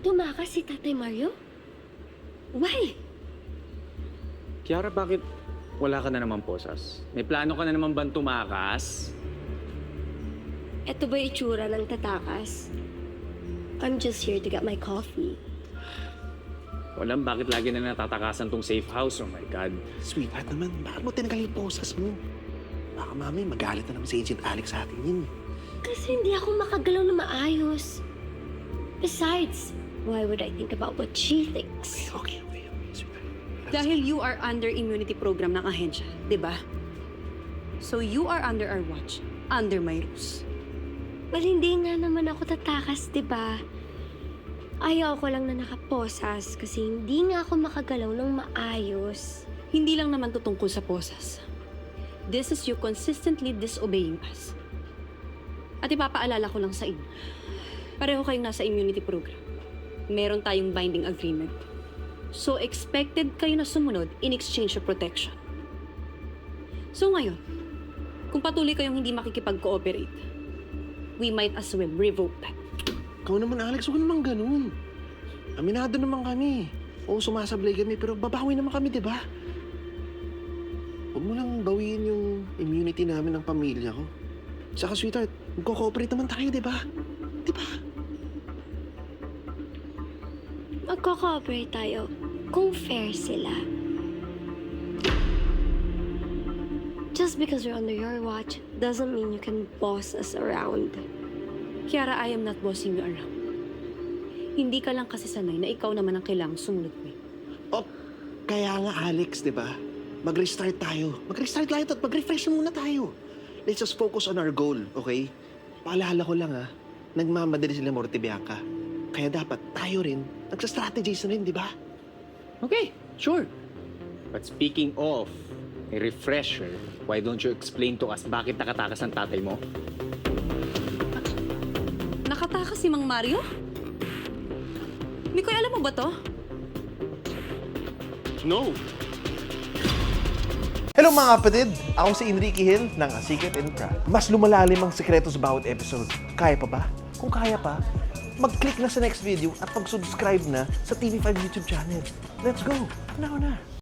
Tumakas si Tatay Mario? Why? Kiara, bakit wala ka na naman posas? May plano ka na naman bang tumakas? Ito ba yung itsura ng tatakas? I'm just here to get my coffee. Walang bakit lagi na natatakasan tong safe house. Oh my God. Sweetheart naman, bakit mo tinanggal yung posas mo? Baka mami, magalit na naman si Agent Alex sa atin yun. Kasi hindi ako makagalaw na maayos. Besides, why would I think about what she thinks? Okay, sweetheart. Dahil you are under immunity program ng ahensya, di ba? So you are under our watch, under my rules. Well, hindi nga naman ako tatakas, di ba? Ayaw ko lang na nakaposas kasi hindi nga ako makagalaw ng maayos. Hindi lang naman tutungkol sa posas. This is you consistently disobeying us. At ipapaalala ko lang sa inyo, pareho kayong nasa immunity program. Meron tayong binding agreement. So expected kayo na sumunod in exchange of protection. So ngayon, kung patuloy kayong hindi makikipag-cooperate, we might as well revoke that. Ikaw naman, Alex, huwag naman ganun. Aminado naman kami. Oo, sumasablay kami, pero babawi naman kami, di ba? Huwag mo lang bawiin yung immunity namin ng pamilya ko. Saka, sweetheart, magko-cooperate naman tayo, di ba? Di ba? Magko-cooperate tayo kung fair sila. Just because we're under your watch doesn't mean you can boss us around. Kiara, I am not bossing you around. Hindi ka lang kasi sanay na ikaw naman ang kailangang sumunod mo. Oh, kaya nga, Alex, di ba? Mag-restart tayo. Mag-restart tayo at mag-refresh muna tayo. Let's just focus on our goal, okay? Paalala ko lang, nagmamadali sila Morte Bianca. Kaya dapat tayo rin, nagsa-strategize na rin, di ba? Okay, sure. But speaking of a refresher, why don't you explain to us bakit nakatakas ang tatay mo? Nakatakas si Mang Mario? Mikoy, alam mo ba to? No. Hello mga kapatid! Ako si Enrique Hill ng A Secret in Craft. Mas lumalalim ang sekreto sa bawat episode. Kaya pa ba? Kung kaya pa, mag-click na sa next video at mag-subscribe na sa TV5 YouTube channel. Let's go! Now na!